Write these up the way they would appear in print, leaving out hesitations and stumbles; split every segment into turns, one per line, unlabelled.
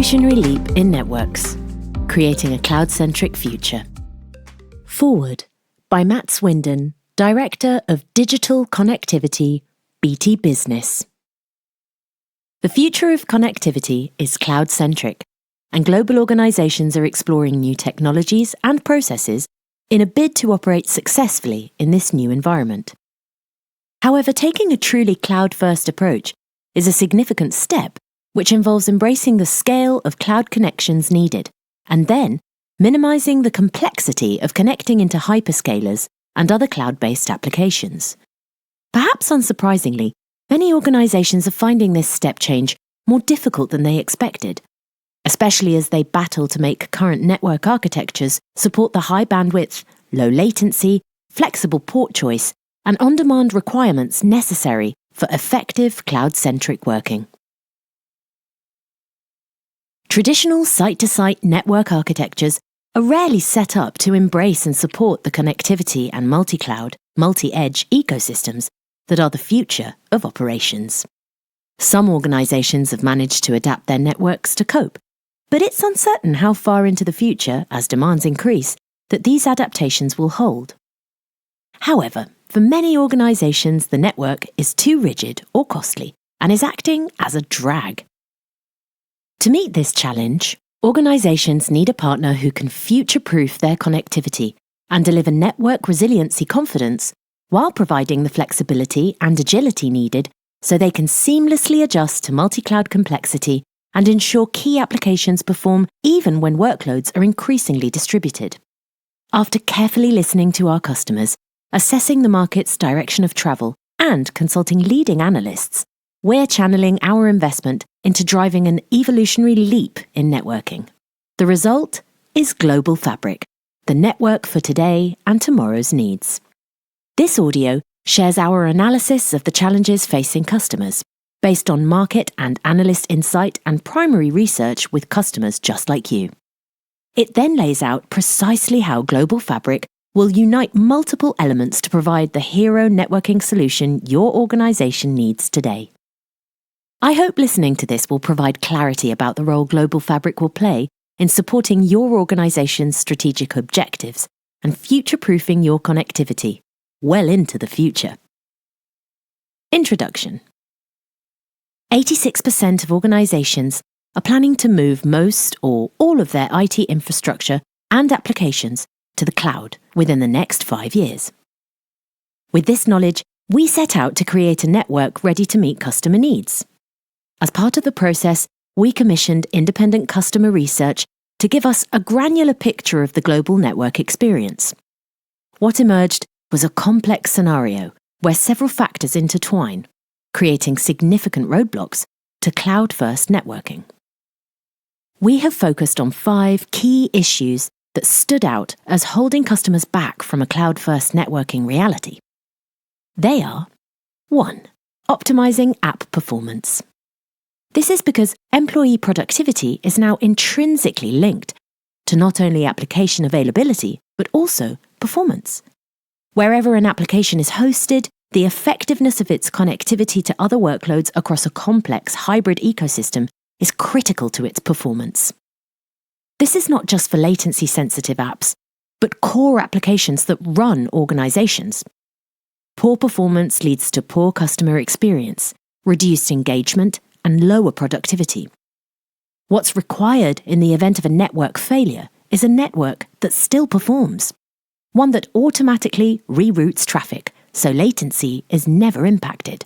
evolutionary leap in networks, creating a cloud-centric future. Forward by Matt Swindon, Director of Digital Connectivity, BT Business. The future of connectivity is cloud-centric, and global organizations are exploring new technologies and processes in a bid to operate successfully in this new environment. However, taking a truly cloud-first approach is a significant step which involves embracing the scale of cloud connections needed, and then minimizing the complexity of connecting into hyperscalers and other cloud-based applications. Perhaps unsurprisingly, many organizations are finding this step change more difficult than they expected, especially as they battle to make current network architectures support the high bandwidth, low latency, flexible port choice, and on-demand requirements necessary for effective cloud-centric working. Traditional site-to-site network architectures are rarely set up to embrace and support the connectivity and multi-cloud, multi-edge ecosystems that are the future of operations. Some organizations have managed to adapt their networks to cope, but it's uncertain how far into the future, as demands increase, that these adaptations will hold. However, for many organizations, the network is too rigid or costly and is acting as a drag. To meet this challenge, organizations need a partner who can future-proof their connectivity and deliver network resiliency confidence while providing the flexibility and agility needed so they can seamlessly adjust to multi-cloud complexity and ensure key applications perform even when workloads are increasingly distributed. After carefully listening to our customers, assessing the market's direction of travel, and consulting leading analysts, we're channeling our investment into driving an evolutionary leap in networking. The result is Global Fabric, the network for today and tomorrow's needs. This audio shares our analysis of the challenges facing customers, based on market and analyst insight and primary research with customers just like you. It then lays out precisely how Global Fabric will unite multiple elements to provide the hero networking solution your organization needs today. I hope listening to this will provide clarity about the role Global Fabric will play in supporting your organization's strategic objectives and future-proofing your connectivity well into the future. Introduction. 86% of organizations are planning to move most or all of their IT infrastructure and applications to the cloud within the next 5 years. With this knowledge, we set out to create a network ready to meet customer needs. As part of the process, we commissioned independent customer research to give us a granular picture of the global network experience. What emerged was a complex scenario where several factors intertwine, creating significant roadblocks to cloud-first networking. We have focused on 5 key issues that stood out as holding customers back from a cloud-first networking reality. They are: 1. Optimizing app performance. This is because employee productivity is now intrinsically linked to not only application availability, but also performance. Wherever an application is hosted, the effectiveness of its connectivity to other workloads across a complex hybrid ecosystem is critical to its performance. This is not just for latency-sensitive apps, but core applications that run organizations. Poor performance leads to poor customer experience, reduced engagement, and lower productivity. What's required in the event of a network failure is a network that still performs, one that automatically reroutes traffic so latency is never impacted,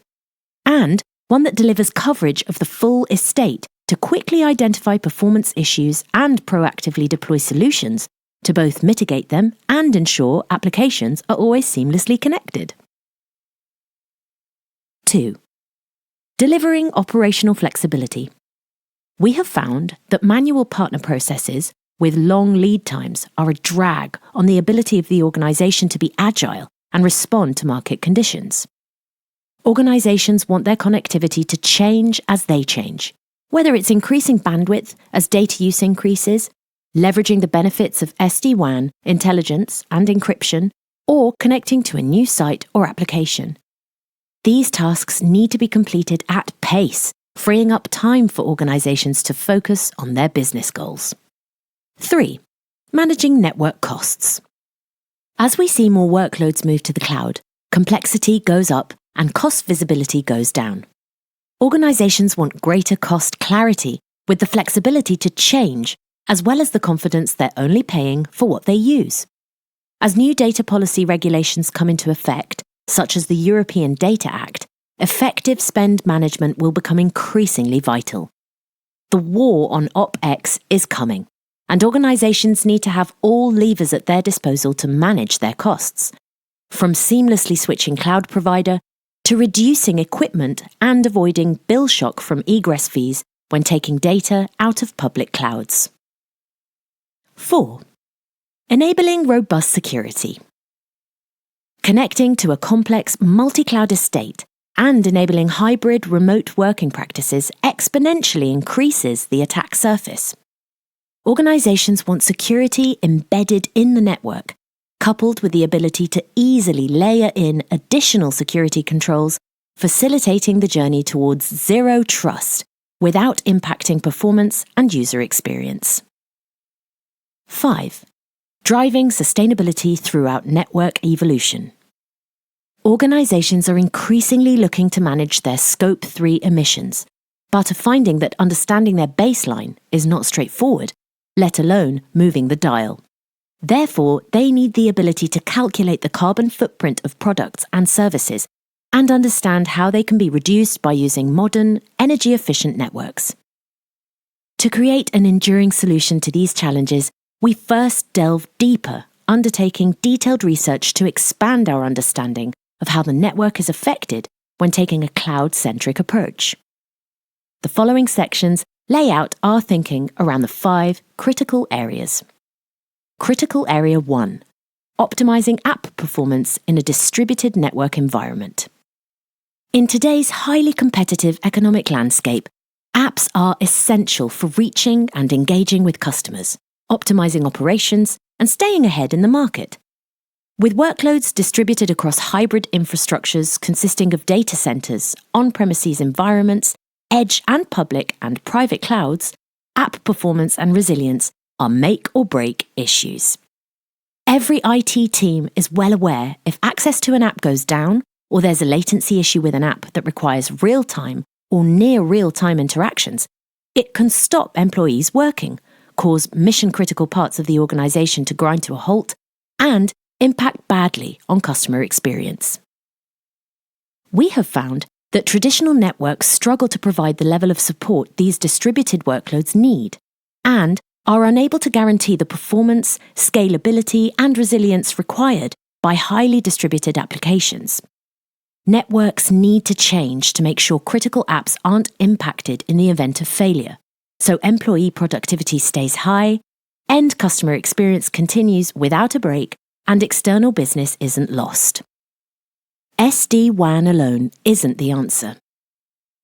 and one that delivers coverage of the full estate to quickly identify performance issues and proactively deploy solutions to both mitigate them and ensure applications are always seamlessly connected. 2. Delivering operational flexibility. We have found that manual partner processes with long lead times are a drag on the ability of the organization to be agile and respond to market conditions. Organizations want their connectivity to change as they change, whether it's increasing bandwidth as data use increases, leveraging the benefits of SD-WAN, intelligence, and encryption, or connecting to a new site or application. These tasks need to be completed at pace freeing up time for organizations to focus on their business goals. 3. Managing network costs. As we see more workloads move to the cloud, complexity goes up and cost visibility goes down. Organizations want greater cost clarity with the flexibility to change, as well as the confidence they're only paying for what they use. As new data policy regulations come into effect, such as the European Data Act, effective spend management will become increasingly vital. The war on OpEx is coming, and organizations need to have all levers at their disposal to manage their costs, from seamlessly switching cloud provider to reducing equipment and avoiding bill shock from egress fees when taking data out of public clouds. 4. Enabling robust security. Connecting to a complex multi-cloud estate and enabling hybrid remote working practices exponentially increases the attack surface. Organizations want security embedded in the network, coupled with the ability to easily layer in additional security controls, facilitating the journey towards zero trust without impacting performance and user experience. 5. Driving sustainability throughout network evolution. Organizations are increasingly looking to manage their Scope 3 emissions, but are finding that understanding their baseline is not straightforward, let alone moving the dial. Therefore, they need the ability to calculate the carbon footprint of products and services and understand how they can be reduced by using modern, energy-efficient networks. To create an enduring solution to these challenges, we first delve deeper, undertaking detailed research to expand our understanding of how the network is affected when taking a cloud-centric approach. The following sections lay out our thinking around the 5 critical areas. Critical Area 1. Optimizing app performance in a distributed network environment. In today's highly competitive economic landscape, apps are essential for reaching and engaging with customers, optimizing operations, and staying ahead in the market. With workloads distributed across hybrid infrastructures consisting of data centers, on-premises environments, edge and public and private clouds, app performance and resilience are make or break issues. Every IT team is well aware if access to an app goes down or there's a latency issue with an app that requires real-time or near real-time interactions, it can stop employees working, cause mission-critical parts of the organization to grind to a halt, and impact badly on customer experience. We have found that traditional networks struggle to provide the level of support these distributed workloads need, and are unable to guarantee the performance, scalability, and resilience required by highly distributed applications. Networks need to change to make sure critical apps aren't impacted in the event of failure, so employee productivity stays high, end customer experience continues without a break, and external business isn't lost. SD-WAN alone isn't the answer.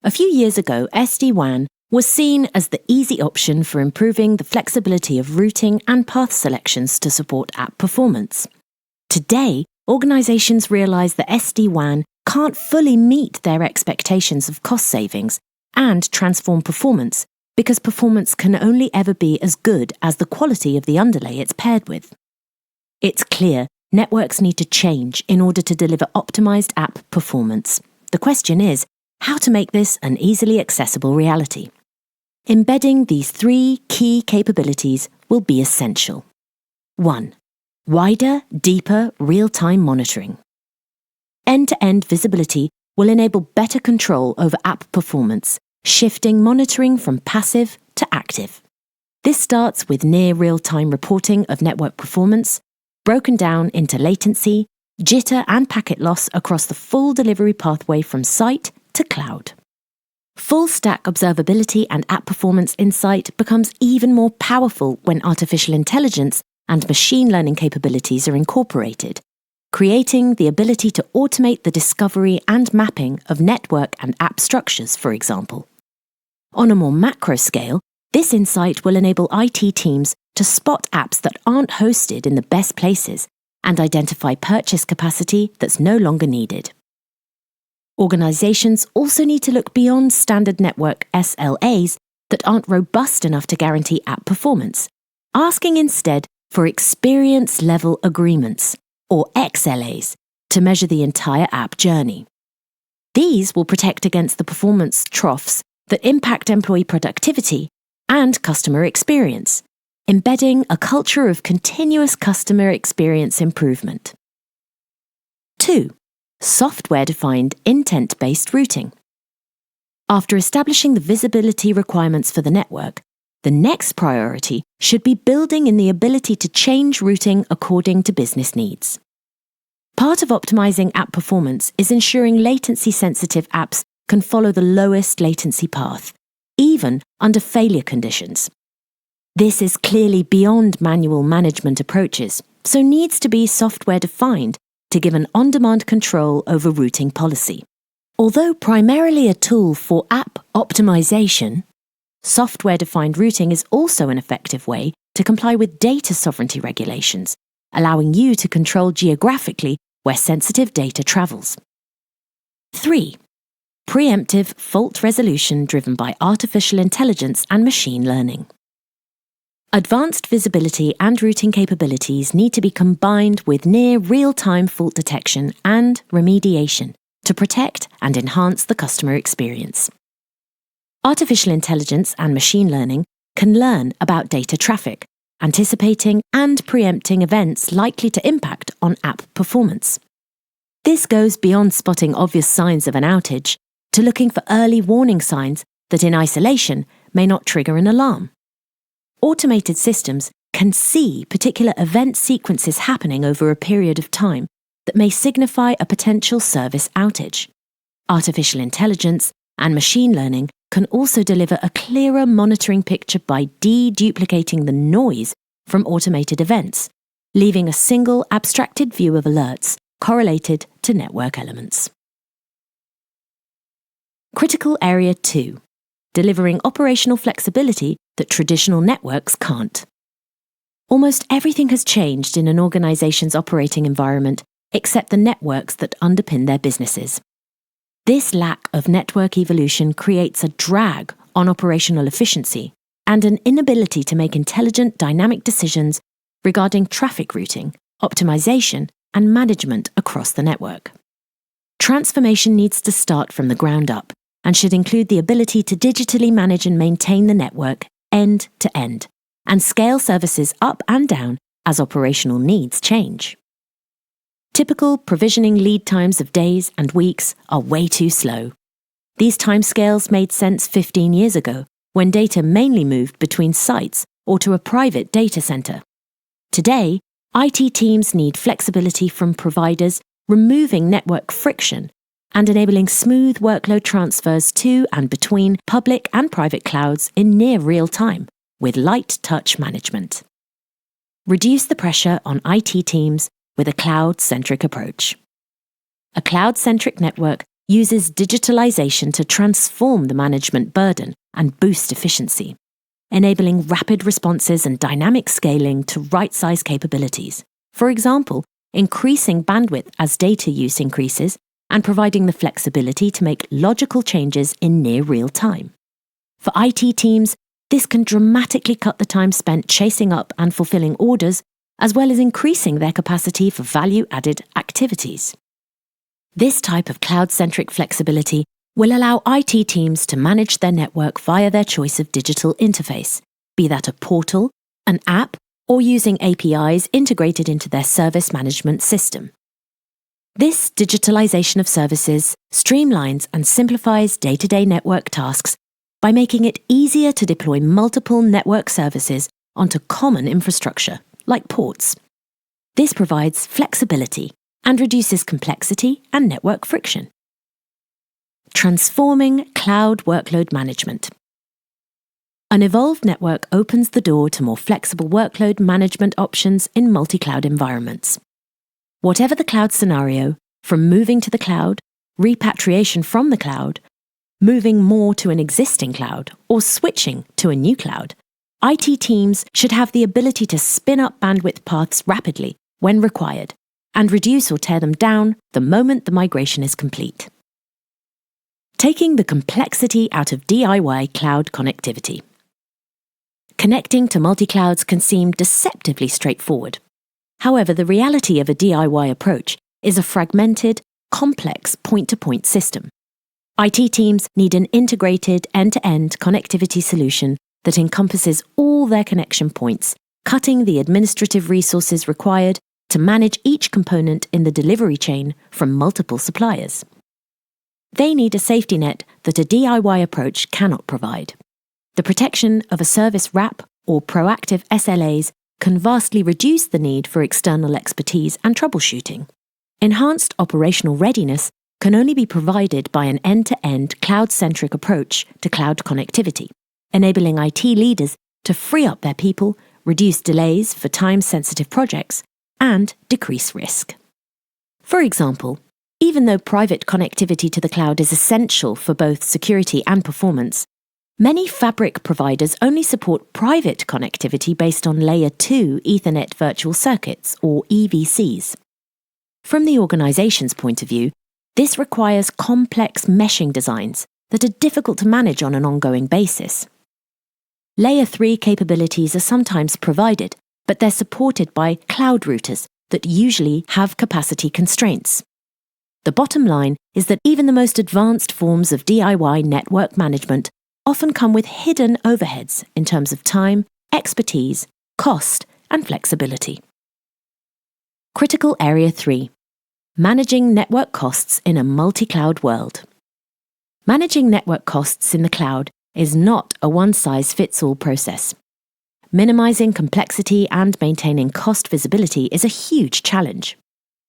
A few years ago, SD-WAN was seen as the easy option for improving the flexibility of routing and path selections to support app performance. Today, organizations realize that SD-WAN can't fully meet their expectations of cost savings and transform performance because performance can only ever be as good as the quality of the underlay it's paired with. It's clear networks need to change in order to deliver optimized app performance. The question is, how to make this an easily accessible reality. Embedding these 3 key capabilities will be essential. 1. Wider, deeper, real-time monitoring. End-to-end visibility will enable better control over app performance, shifting monitoring from passive to active. This starts with near real-time reporting of network performance, broken down into latency, jitter and packet loss across the full delivery pathway from site to cloud. Full-stack observability and app performance insight becomes even more powerful when artificial intelligence and machine learning capabilities are incorporated, creating the ability to automate the discovery and mapping of network and app structures, for example. On a more macro scale, this insight will enable IT teams to spot apps that aren't hosted in the best places and identify purchase capacity that's no longer needed. Organizations also need to look beyond standard network SLAs that aren't robust enough to guarantee app performance, asking instead for experience-level agreements, or XLAs, to measure the entire app journey. These will protect against the performance troughs that impact employee productivity and customer experience, embedding a culture of continuous customer experience improvement. 2. Software-defined intent-based routing. After establishing the visibility requirements for the network, the next priority should be building in the ability to change routing according to business needs. Part of optimizing app performance is ensuring latency-sensitive apps can follow the lowest latency path, even under failure conditions. This is clearly beyond manual management approaches, so needs to be software-defined to give an on-demand control over routing policy. Although primarily a tool for app optimization, software-defined routing is also an effective way to comply with data sovereignty regulations, allowing you to control geographically where sensitive data travels. 3. Preemptive fault resolution driven by artificial intelligence and machine learning. Advanced visibility and routing capabilities need to be combined with near real-time fault detection and remediation to protect and enhance the customer experience. Artificial intelligence and machine learning can learn about data traffic, anticipating and preempting events likely to impact on app performance. This goes beyond spotting obvious signs of an outage to looking for early warning signs that in isolation may not trigger an alarm. Automated systems can see particular event sequences happening over a period of time that may signify a potential service outage. Artificial intelligence and machine learning can also deliver a clearer monitoring picture by deduplicating the noise from automated events, leaving a single abstracted view of alerts correlated to network elements. Critical Area 2. Delivering operational flexibility that traditional networks can't. Almost everything has changed in an organization's operating environment except the networks that underpin their businesses. This lack of network evolution creates a drag on operational efficiency and an inability to make intelligent, dynamic decisions regarding traffic routing, optimization, and management across the network. Transformation needs to start from the ground up and should include the ability to digitally manage and maintain the network end to end, and scale services up and down as operational needs change. Typical provisioning lead times of days and weeks are way too slow. These timescales made sense 15 years ago, when data mainly moved between sites or to a private data center. Today, IT teams need flexibility from providers, removing network friction and enabling smooth workload transfers to and between public and private clouds in near real time, with light touch management. Reduce the pressure on IT teams with a cloud-centric approach. A cloud-centric network uses digitalization to transform the management burden and boost efficiency, enabling rapid responses and dynamic scaling to right-size capabilities. For example, increasing bandwidth as data use increases and providing the flexibility to make logical changes in near real time. For IT teams, this can dramatically cut the time spent chasing up and fulfilling orders, as well as increasing their capacity for value-added activities. This type of cloud-centric flexibility will allow IT teams to manage their network via their choice of digital interface, be that a portal, an app, or using APIs integrated into their service management system. This digitalization of services streamlines and simplifies day-to-day network tasks by making it easier to deploy multiple network services onto common infrastructure, like ports. This provides flexibility and reduces complexity and network friction. Transforming cloud workload management. An evolved network opens the door to more flexible workload management options in multi-cloud environments. Whatever the cloud scenario, from moving to the cloud, repatriation from the cloud, moving more to an existing cloud, or switching to a new cloud, IT teams should have the ability to spin up bandwidth paths rapidly when required and reduce or tear them down the moment the migration is complete. Taking the complexity out of DIY cloud connectivity. Connecting to multi-clouds can seem deceptively straightforward. However, the reality of a DIY approach is a fragmented, complex point-to-point system. IT teams need an integrated end-to-end connectivity solution that encompasses all their connection points, cutting the administrative resources required to manage each component in the delivery chain from multiple suppliers. They need a safety net that a DIY approach cannot provide. The protection of a service wrap or proactive SLAs can vastly reduce the need for external expertise and troubleshooting. Enhanced operational readiness can only be provided by an end-to-end cloud-centric approach to cloud connectivity, enabling IT leaders to free up their people, reduce delays for time-sensitive projects, and decrease risk. For example, even though private connectivity to the cloud is essential for both security and performance, many fabric providers only support private connectivity based on Layer 2 Ethernet virtual circuits, or EVCs. From the organization's point of view, this requires complex meshing designs that are difficult to manage on an ongoing basis. Layer 3 capabilities are sometimes provided, but they're supported by cloud routers that usually have capacity constraints. The bottom line is that even the most advanced forms of DIY network management often come with hidden overheads in terms of time, expertise, cost, and flexibility. Critical Area 3. Managing network costs in a multi-cloud world. Managing network costs in the cloud is not a one-size-fits-all process. Minimizing complexity and maintaining cost visibility is a huge challenge.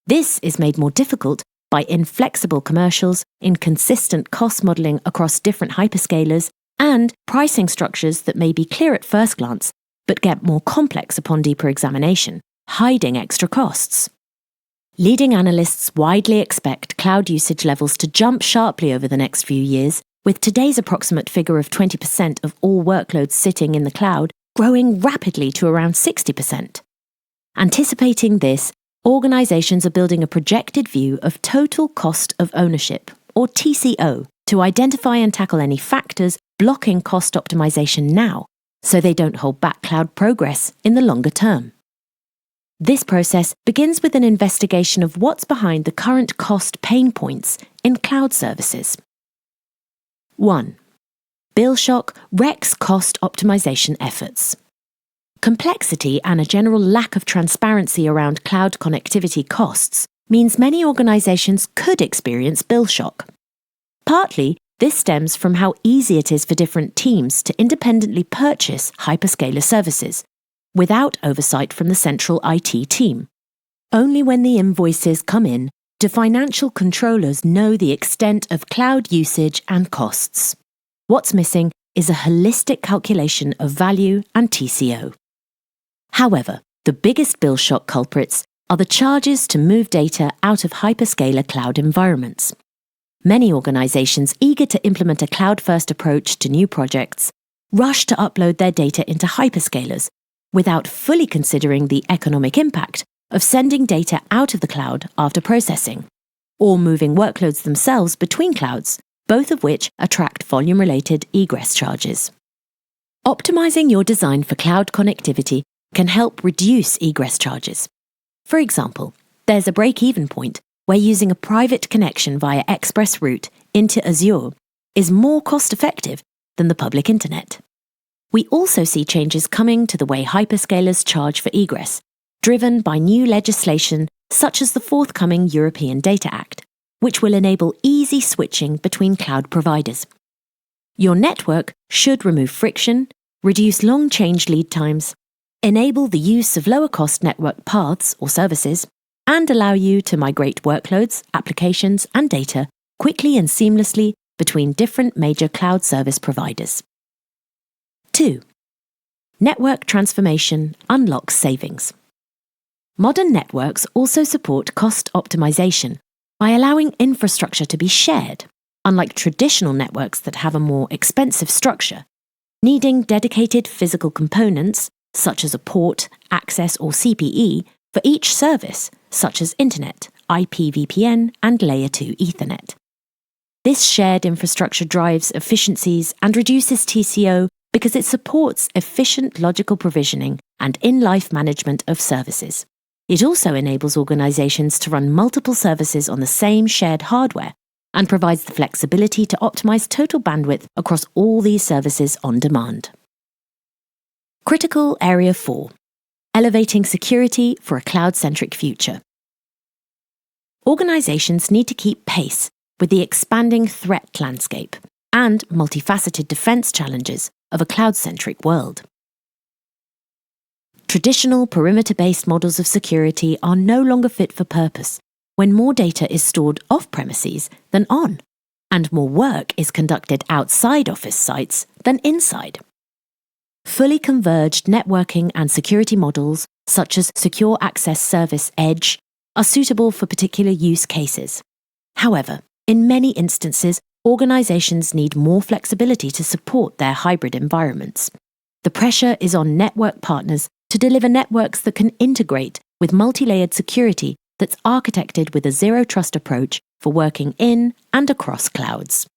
This is made more difficult by inflexible commercials, inconsistent cost modeling across different hyperscalers, and pricing structures that may be clear at first glance, but get more complex upon deeper examination, hiding extra costs. Leading analysts widely expect cloud usage levels to jump sharply over the next few years, with today's approximate figure of 20% of all workloads sitting in the cloud growing rapidly to around 60%. Anticipating this, organizations are building a projected view of total cost of ownership, or TCO, to identify and tackle any factors blocking cost optimization now, so they don't hold back cloud progress in the longer term. This process begins with an investigation of what's behind the current cost pain points in cloud services. 1. Bill shock wrecks cost optimization efforts. Complexity and a general lack of transparency around cloud connectivity costs means many organizations could experience bill shock. Partly, this stems from how easy it is for different teams to independently purchase hyperscaler services, without oversight from the central IT team. Only when the invoices come in do financial controllers know the extent of cloud usage and costs. What's missing is a holistic calculation of value and TCO. However, the biggest bill shock culprits are the charges to move data out of hyperscaler cloud environments. Many organizations eager to implement a cloud-first approach to new projects rush to upload their data into hyperscalers without fully considering the economic impact of sending data out of the cloud after processing, or moving workloads themselves between clouds, both of which attract volume-related egress charges. Optimizing your design for cloud connectivity can help reduce egress charges. For example, there's a break-even point where using a private connection via express route into Azure is more cost-effective than the public internet. We also see changes coming to the way hyperscalers charge for egress, driven by new legislation such as the forthcoming European Data Act, which will enable easy switching between cloud providers. Your network should remove friction, reduce long change lead times, enable the use of lower-cost network paths or services, and allow you to migrate workloads, applications, and data quickly and seamlessly between different major cloud service providers. 2. Network transformation unlocks savings. Modern networks also support cost optimization by allowing infrastructure to be shared, unlike traditional networks that have a more expensive structure, needing dedicated physical components, such as a port, access, or CPE, for each service, such as Internet, IPVPN, and Layer 2 Ethernet. This shared infrastructure drives efficiencies and reduces TCO because it supports efficient logical provisioning and in-life management of services. It also enables organizations to run multiple services on the same shared hardware and provides the flexibility to optimize total bandwidth across all these services on demand. Critical Area 4: Elevating security for a cloud-centric future. Organizations need to keep pace with the expanding threat landscape and multifaceted defense challenges of a cloud-centric world. Traditional perimeter-based models of security are no longer fit for purpose when more data is stored off-premises than on, and more work is conducted outside office sites than inside. Fully converged networking and security models, such as Secure Access Service Edge, are suitable for particular use cases. However, in many instances, organizations need more flexibility to support their hybrid environments. The pressure is on network partners to deliver networks that can integrate with multi-layered security that's architected with a zero-trust approach for working in and across clouds.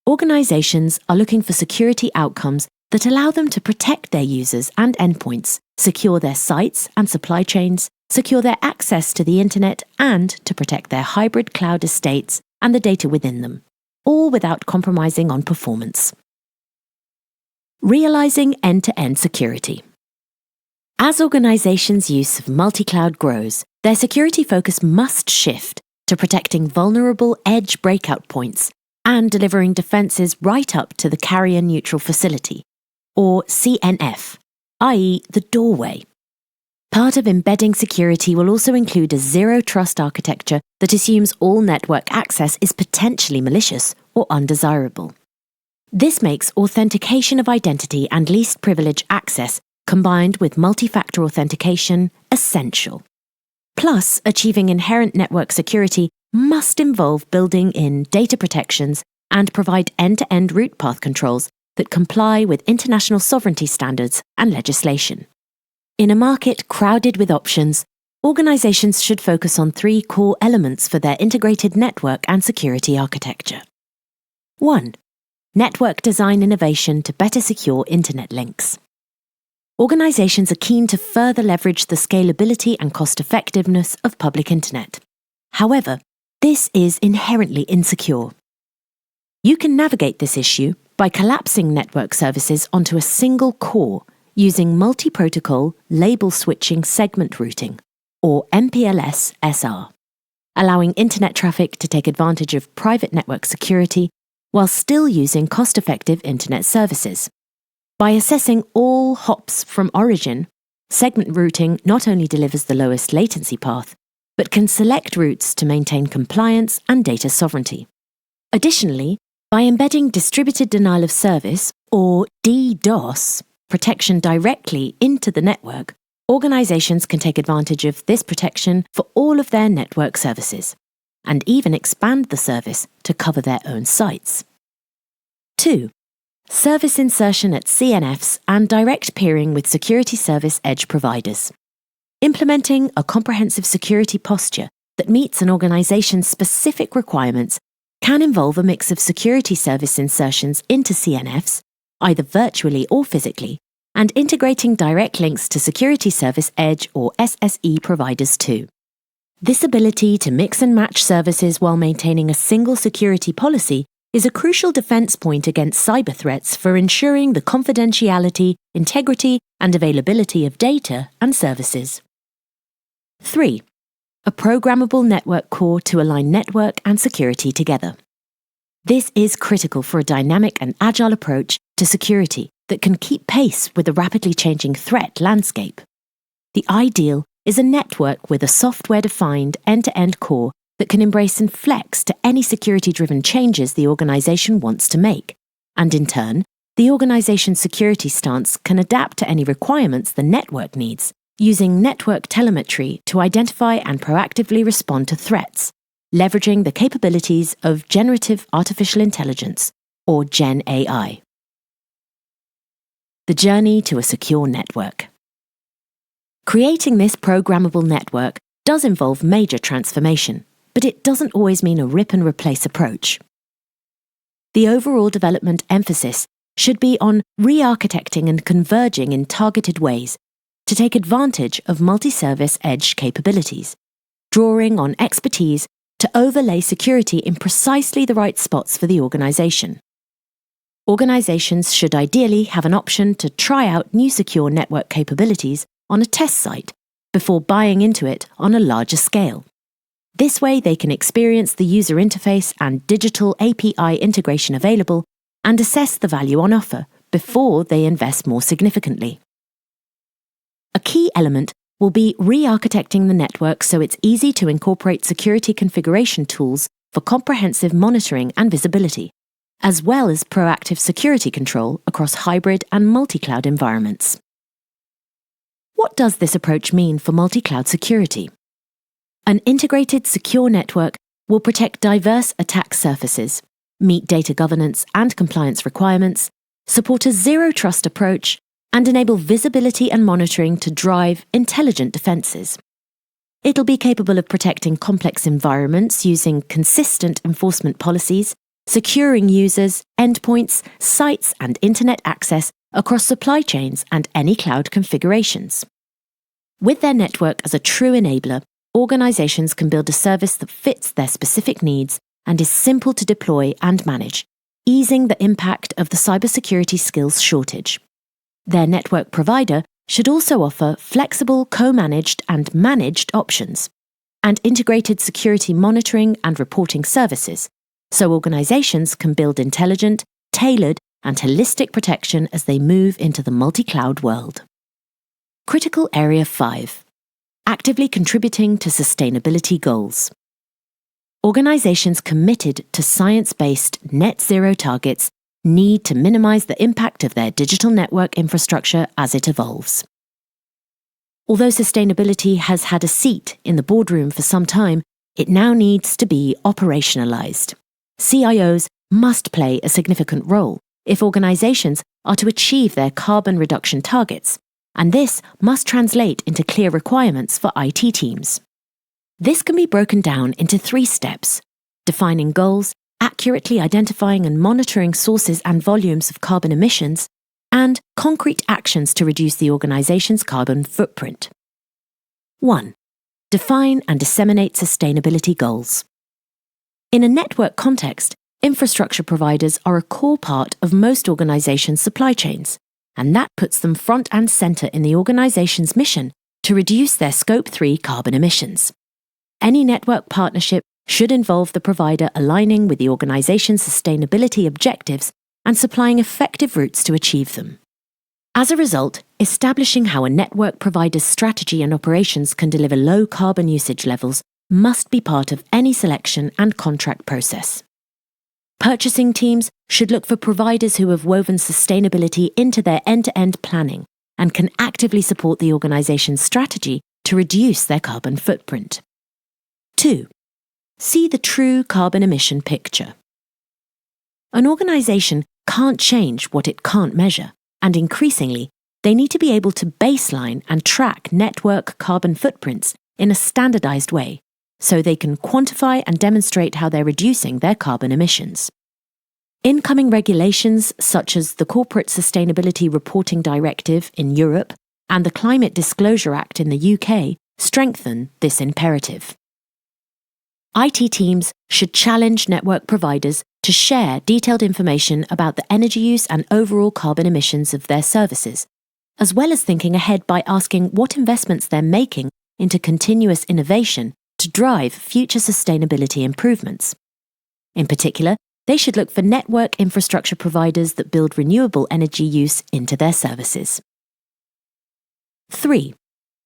Organizations are looking for security outcomes that allow them to protect their users and endpoints, secure their sites and supply chains, secure their access to the internet, and to protect their hybrid cloud estates and the data within them, all without compromising on performance. Realizing end-to-end security. As organizations' use of multi-cloud grows, their security focus must shift to protecting vulnerable edge breakout points and delivering defenses right up to the carrier-neutral facility, or CNF, i.e. the doorway. Part of embedding security will also include a zero-trust architecture that assumes all network access is potentially malicious or undesirable. This makes authentication of identity and least privilege access combined with multi-factor authentication essential. Plus, achieving inherent network security must involve building in data protections and provide end-to-end root path controls that comply with international sovereignty standards and legislation. In a market crowded with options, organizations should focus on 3 core elements for their integrated network and security architecture. 1. Network design innovation to better secure internet links. Organizations are keen to further leverage the scalability and cost-effectiveness of public internet. However, this is inherently insecure. You can navigate this issue by collapsing network services onto a single core using multi-protocol label switching segment routing, or MPLS-SR, allowing internet traffic to take advantage of private network security while still using cost-effective internet services. By assessing all hops from origin, segment routing not only delivers the lowest latency path, but can select routes to maintain compliance and data sovereignty. Additionally, by embedding distributed denial of service, or DDoS, protection directly into the network, organizations can take advantage of this protection for all of their network services, and even expand the service to cover their own sites. 2. Service insertion at CNFs and direct peering with security service edge providers. Implementing a comprehensive security posture that meets an organization's specific requirements can involve a mix of security service insertions into CNFs, either virtually or physically, and integrating direct links to security service edge or SSE providers too. This ability to mix and match services while maintaining a single security policy is a crucial defense point against cyber threats for ensuring the confidentiality, integrity, and availability of data and services. 3. A programmable network core to align network and security together. This is critical for a dynamic and agile approach to security that can keep pace with the rapidly changing threat landscape. The ideal is a network with a software-defined end-to-end core that can embrace and flex to any security-driven changes the organization wants to make, and in turn, the organization's security stance can adapt to any requirements the network needs, using network telemetry to identify and proactively respond to threats, leveraging the capabilities of generative artificial intelligence, or Gen AI. The journey to a secure network. Creating this programmable network does involve major transformation, but it doesn't always mean a rip-and-replace approach. the overall development emphasis should be on re-architecting and converging in targeted ways to take advantage of multi-service edge capabilities, drawing on expertise to overlay security in precisely the right spots for the organisation. Organisations should ideally have an option to try out new secure network capabilities on a test site before buying into it on a larger scale. This way they can experience the user interface and digital API integration available and assess the value on offer before they invest more significantly. A key element will be re-architecting the network so it's easy to incorporate security configuration tools for comprehensive monitoring and visibility, as well as proactive security control across hybrid and multi-cloud environments. What does this approach mean for multi-cloud security? An integrated secure network will protect diverse attack surfaces, meet data governance and compliance requirements, support a zero-trust approach, and enable visibility and monitoring to drive intelligent defences. It'll be capable of protecting complex environments using consistent enforcement policies, securing users, endpoints, sites, and internet access across supply chains and any cloud configurations. With their network as a true enabler, organisations can build a service that fits their specific needs and is simple to deploy and manage, easing the impact of the cybersecurity skills shortage. Their network provider should also offer flexible co-managed and managed options, and integrated security monitoring and reporting services, so organisations can build intelligent, tailored, and holistic protection as they move into the multi-cloud world. Critical Area 5. Actively contributing to sustainability goals. Organisations committed to science-based net zero targets need to minimise the impact of their digital network infrastructure as it evolves. Although sustainability has had a seat in the boardroom for some time, it now needs to be operationalised. CIOs must play a significant role if organisations are to achieve their carbon reduction targets, and this must translate into clear requirements for IT teams. This can be broken down into 3 steps: defining goals, accurately identifying and monitoring sources and volumes of carbon emissions, and concrete actions to reduce the organisation's carbon footprint. 1. Define and disseminate sustainability goals. In a network context, infrastructure providers are a core part of most organisations' supply chains, and that puts them front and centre in the organisation's mission to reduce their Scope 3 carbon emissions. Any network partnership should involve the provider aligning with the organisation's sustainability objectives and supplying effective routes to achieve them. As a result, establishing how a network provider's strategy and operations can deliver low carbon usage levels must be part of any selection and contract process. Purchasing teams should look for providers who have woven sustainability into their end-to-end planning and can actively support the organisation's strategy to reduce their carbon footprint. 2. See the true carbon emission picture. An organisation can't change what it can't measure, and increasingly, they need to be able to baseline and track network carbon footprints in a standardised way, so they can quantify and demonstrate how they're reducing their carbon emissions. Incoming regulations such as the Corporate Sustainability Reporting Directive in Europe and the Climate Disclosure Act in the UK strengthen this imperative. IT teams should challenge network providers to share detailed information about the energy use and overall carbon emissions of their services, as well as thinking ahead by asking what investments they're making into continuous innovation to drive future sustainability improvements. In particular, they should look for network infrastructure providers that build renewable energy use into their services. 3.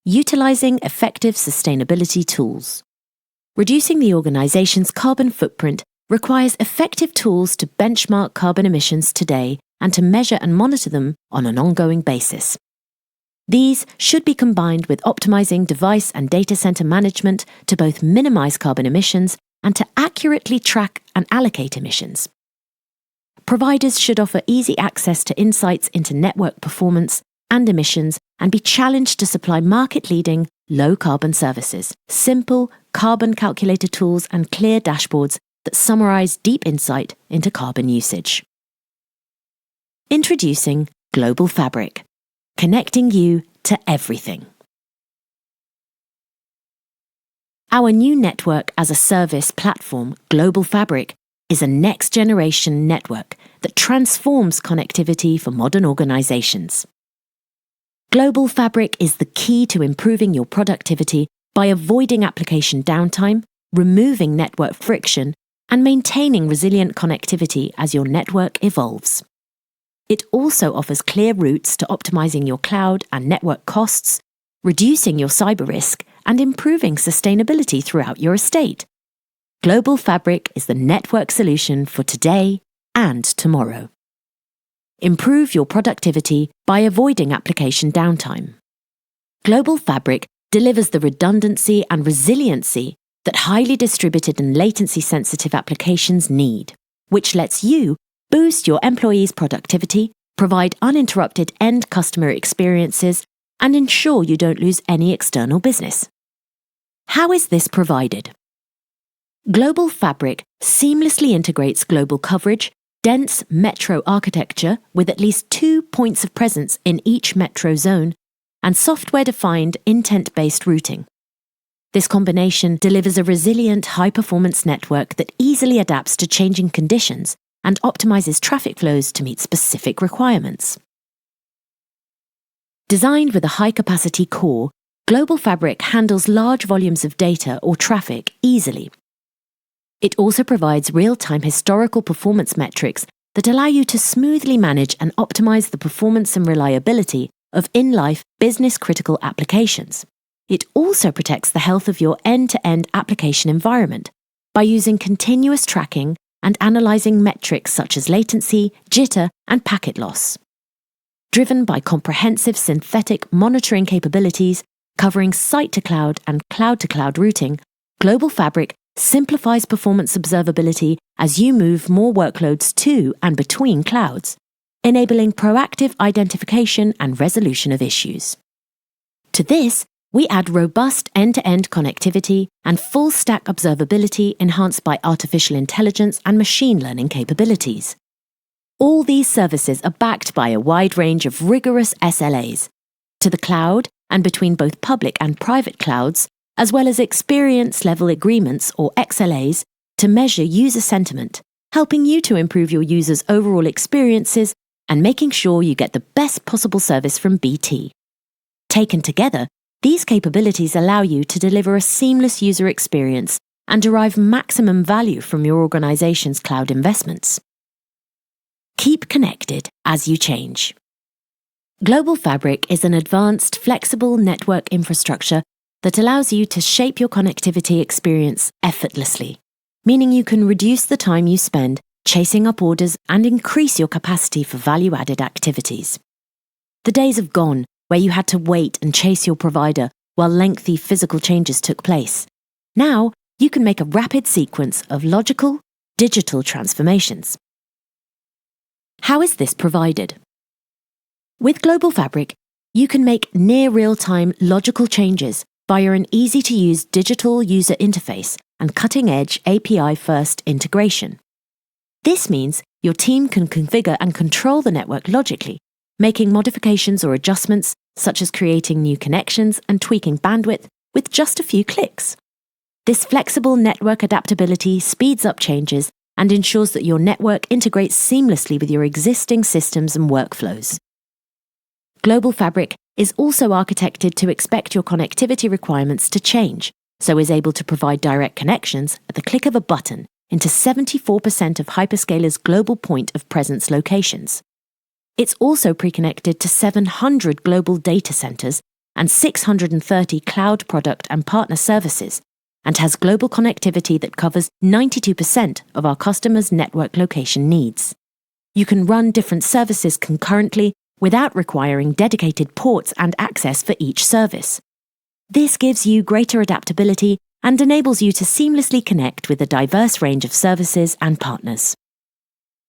Utilising effective sustainability tools. Reducing the organisation's carbon footprint requires effective tools to benchmark carbon emissions today and to measure and monitor them on an ongoing basis. These should be combined with optimising device and data centre management to both minimise carbon emissions and to accurately track and allocate emissions. Providers should offer easy access to insights into network performance and emissions and be challenged to supply market-leading, low-carbon services, simple, carbon calculator tools and clear dashboards that summarize deep insight into carbon usage. Introducing Global Fabric, connecting you to everything. Our new network as a service platform, Global Fabric, is a next-generation network that transforms connectivity for modern organizations. Global Fabric is the key to improving your productivity by avoiding application downtime, removing network friction, and maintaining resilient connectivity as your network evolves. It also offers clear routes to optimizing your cloud and network costs, reducing your cyber risk, and improving sustainability throughout your estate. Global Fabric is the network solution for today and tomorrow. Improve your productivity by avoiding application downtime. Global Fabric delivers the redundancy and resiliency that highly distributed and latency-sensitive applications need, which lets you boost your employees' productivity, provide uninterrupted end customer experiences, and ensure you don't lose any external business. How is this provided? Global Fabric seamlessly integrates global coverage, dense metro architecture with at least 2 points of presence in each metro zone, and software-defined intent-based routing. This combination delivers a resilient, high-performance network that easily adapts to changing conditions and optimizes traffic flows to meet specific requirements. Designed with a high-capacity core, Global Fabric handles large volumes of data or traffic easily. It also provides real-time historical performance metrics that allow you to smoothly manage and optimize the performance and reliability of in-life business-critical applications. It also protects the health of your end-to-end application environment by using continuous tracking and analyzing metrics such as latency, jitter, and packet loss. Driven by comprehensive synthetic monitoring capabilities covering site-to-cloud and cloud-to-cloud routing, Global Fabric simplifies performance observability as you move more workloads to and between clouds, enabling proactive identification and resolution of issues. To this, we add robust end-to-end connectivity and full-stack observability enhanced by artificial intelligence and machine learning capabilities. All these services are backed by a wide range of rigorous SLAs to the cloud and between both public and private clouds, as well as experience-level agreements or XLAs to measure user sentiment, helping you to improve your users' overall experiences and making sure you get the best possible service from BT. Taken together, these capabilities allow you to deliver a seamless user experience and derive maximum value from your organization's cloud investments. Keep connected as you change. Global Fabric is an advanced, flexible network infrastructure that allows you to shape your connectivity experience effortlessly, meaning you can reduce the time you spend chasing up orders and increase your capacity for value-added activities. The days have gone where you had to wait and chase your provider while lengthy physical changes took place. Now, you can make a rapid sequence of logical, digital transformations. How is this provided? With Global Fabric, you can make near real-time logical changes via an easy-to-use digital user interface and cutting-edge API-first integration. This means your team can configure and control the network logically, making modifications or adjustments, such as creating new connections and tweaking bandwidth, with just a few clicks. This flexible network adaptability speeds up changes and ensures that your network integrates seamlessly with your existing systems and workflows. Global Fabric is also architected to expect your connectivity requirements to change, so is able to provide direct connections at the click of a button into 74% of hyperscalers' global point of presence locations. It's also pre-connected to 700 global data centers and 630 cloud product and partner services, and has global connectivity that covers 92% of our customers' network location needs. You can run different services concurrently without requiring dedicated ports and access for each service. This gives you greater adaptability and enables you to seamlessly connect with a diverse range of services and partners.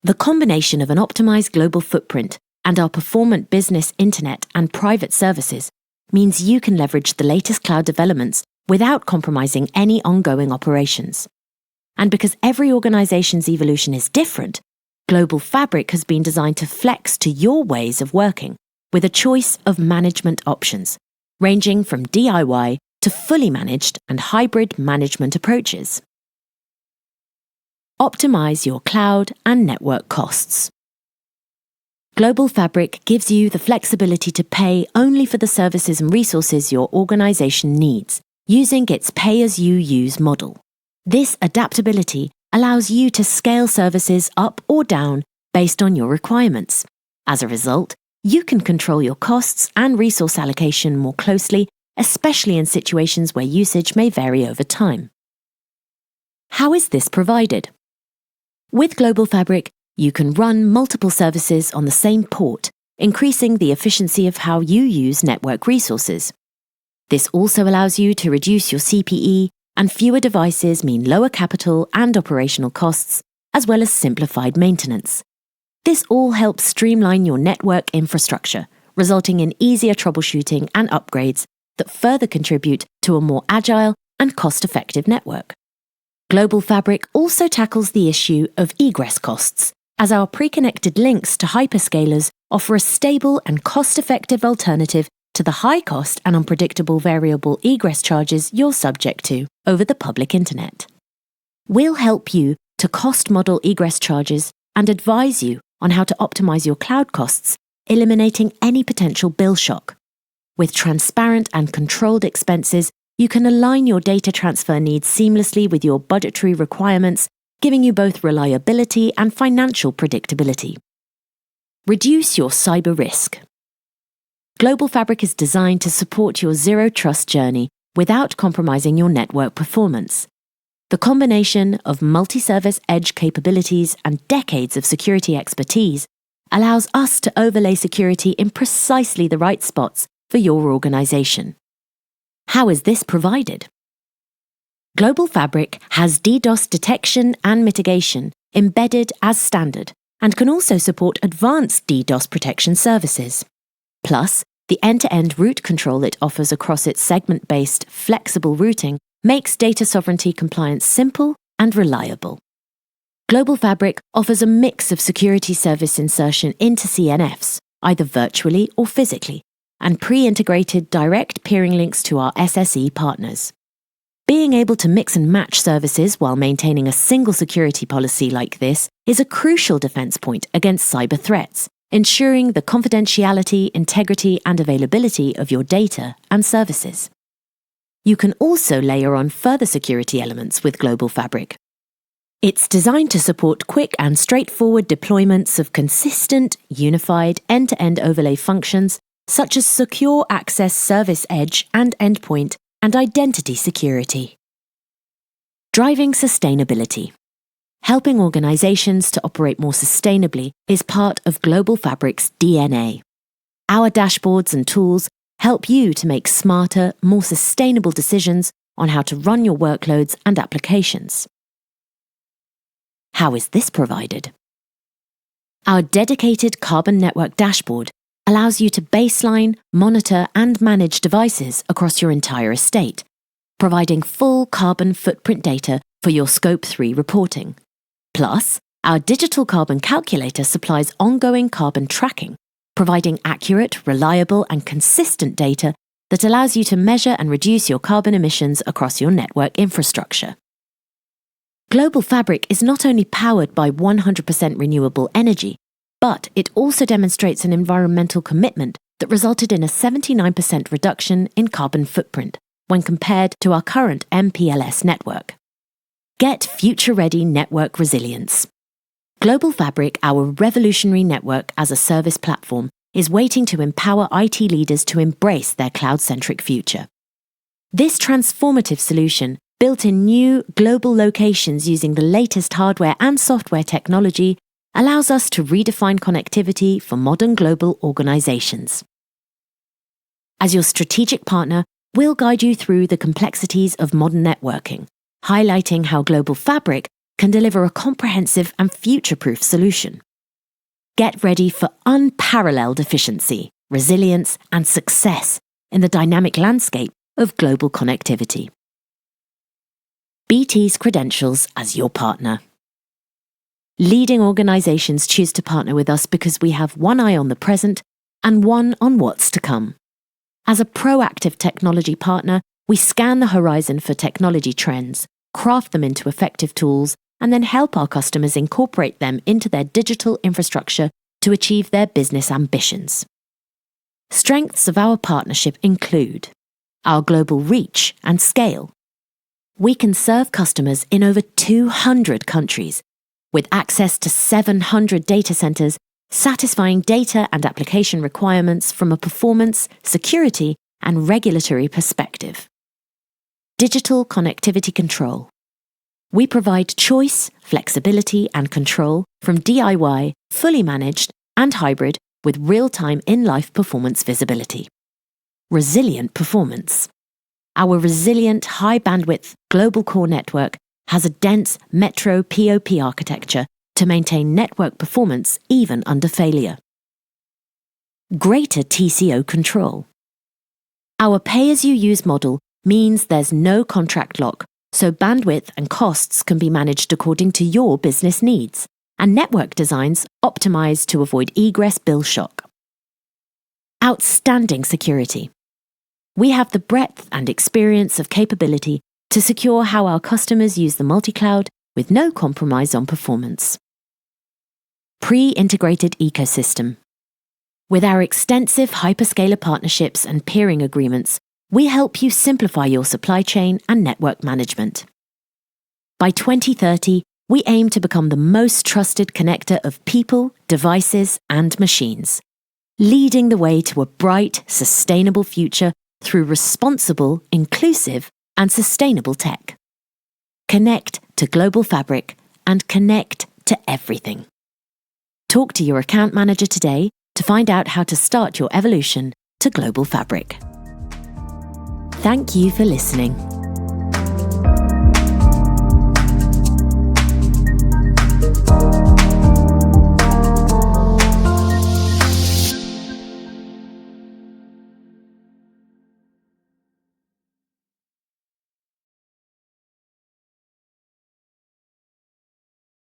The combination of an optimized global footprint and our performant business internet and private services means you can leverage the latest cloud developments without compromising any ongoing operations. And because every organization's evolution is different, Global Fabric has been designed to flex to your ways of working with a choice of management options, ranging from DIY to fully managed and hybrid management approaches. Optimize your cloud and network costs. Global Fabric gives you the flexibility to pay only for the services and resources your organization needs, using its pay-as-you-use model. This adaptability allows you to scale services up or down based on your requirements. As a result, you can control your costs and resource allocation more closely, especially in situations where usage may vary over time. How is this provided? With Global Fabric, you can run multiple services on the same port, increasing the efficiency of how you use network resources. This also allows you to reduce your CPE, and fewer devices mean lower capital and operational costs, as well as simplified maintenance. This all helps streamline your network infrastructure, resulting in easier troubleshooting and upgrades that further contribute to a more agile and cost-effective network. Global Fabric also tackles the issue of egress costs, as our pre-connected links to hyperscalers offer a stable and cost-effective alternative to the high-cost and unpredictable variable egress charges you're subject to over the public internet. We'll help you to cost model egress charges and advise you on how to optimize your cloud costs, eliminating any potential bill shock. With transparent and controlled expenses, you can align your data transfer needs seamlessly with your budgetary requirements, giving you both reliability and financial predictability. Reduce your cyber risk. Global Fabric is designed to support your zero-trust journey without compromising your network performance. The combination of multi-service edge capabilities and decades of security expertise allows us to overlay security in precisely the right spots for your organization. How is this provided? Global Fabric has DDoS detection and mitigation embedded as standard and can also support advanced DDoS protection services. Plus, the end-to-end route control it offers across its segment-based flexible routing makes data sovereignty compliance simple and reliable. Global Fabric offers a mix of security service insertion into CNFs, either virtually or physically, and pre-integrated direct peering links to our SSE partners. Being able to mix and match services while maintaining a single security policy like this is a crucial defense point against cyber threats, ensuring the confidentiality, integrity, and availability of your data and services. You can also layer on further security elements with Global Fabric. It's designed to support quick and straightforward deployments of consistent, unified, end-to-end overlay functions such as secure access service edge and endpoint and identity security. Driving sustainability. Helping organizations to operate more sustainably is part of Global Fabric's DNA. Our dashboards and tools help you to make smarter, more sustainable decisions on how to run your workloads and applications. How is this provided? Our dedicated carbon network dashboard allows you to baseline, monitor, and manage devices across your entire estate, providing full carbon footprint data for your Scope 3 reporting. Plus, our digital carbon calculator supplies ongoing carbon tracking, providing accurate, reliable, and consistent data that allows you to measure and reduce your carbon emissions across your network infrastructure. Global Fabric is not only powered by 100% renewable energy, but it also demonstrates an environmental commitment that resulted in a 79% reduction in carbon footprint when compared to our current MPLS network. Get future-ready network resilience. Global Fabric, our revolutionary network as a service platform, is waiting to empower IT leaders to embrace their cloud-centric future. This transformative solution, built in new global locations using the latest hardware and software technology, allows us to redefine connectivity for modern global organizations. As your strategic partner, we'll guide you through the complexities of modern networking, highlighting how Global Fabric can deliver a comprehensive and future-proof solution. Get ready for unparalleled efficiency, resilience, and success in the dynamic landscape of global connectivity. BT's credentials as your partner. Leading organisations choose to partner with us because we have one eye on the present and one on what's to come. As a proactive technology partner, we scan the horizon for technology trends, craft them into effective tools, and then help our customers incorporate them into their digital infrastructure to achieve their business ambitions. Strengths of our partnership include our global reach and scale. We can serve customers in over 200 countries, with access to 700 data centers, satisfying data and application requirements from a performance, security, and regulatory perspective. Digital connectivity control. We provide choice, flexibility, and control from DIY, fully managed, and hybrid with real-time in-life performance visibility. Resilient performance. Our resilient, high-bandwidth global core network has a dense metro POP architecture to maintain network performance even under failure. Greater TCO control. Our pay-as-you-use model means there's no contract lock, so bandwidth and costs can be managed according to your business needs, and network designs optimized to avoid egress bill shock. Outstanding security. We have the breadth and experience of capability to secure how our customers use the multi-cloud with no compromise on performance. Pre-integrated ecosystem. With our extensive hyperscaler partnerships and peering agreements, we help you simplify your supply chain and network management. By 2030, we aim to become the most trusted connector of people, devices, and machines, leading the way to a bright, sustainable future through responsible, inclusive, and sustainable tech. Connect to Global Fabric and connect to everything. Talk to your account manager today to find out how to start your evolution to Global Fabric. Thank you for listening.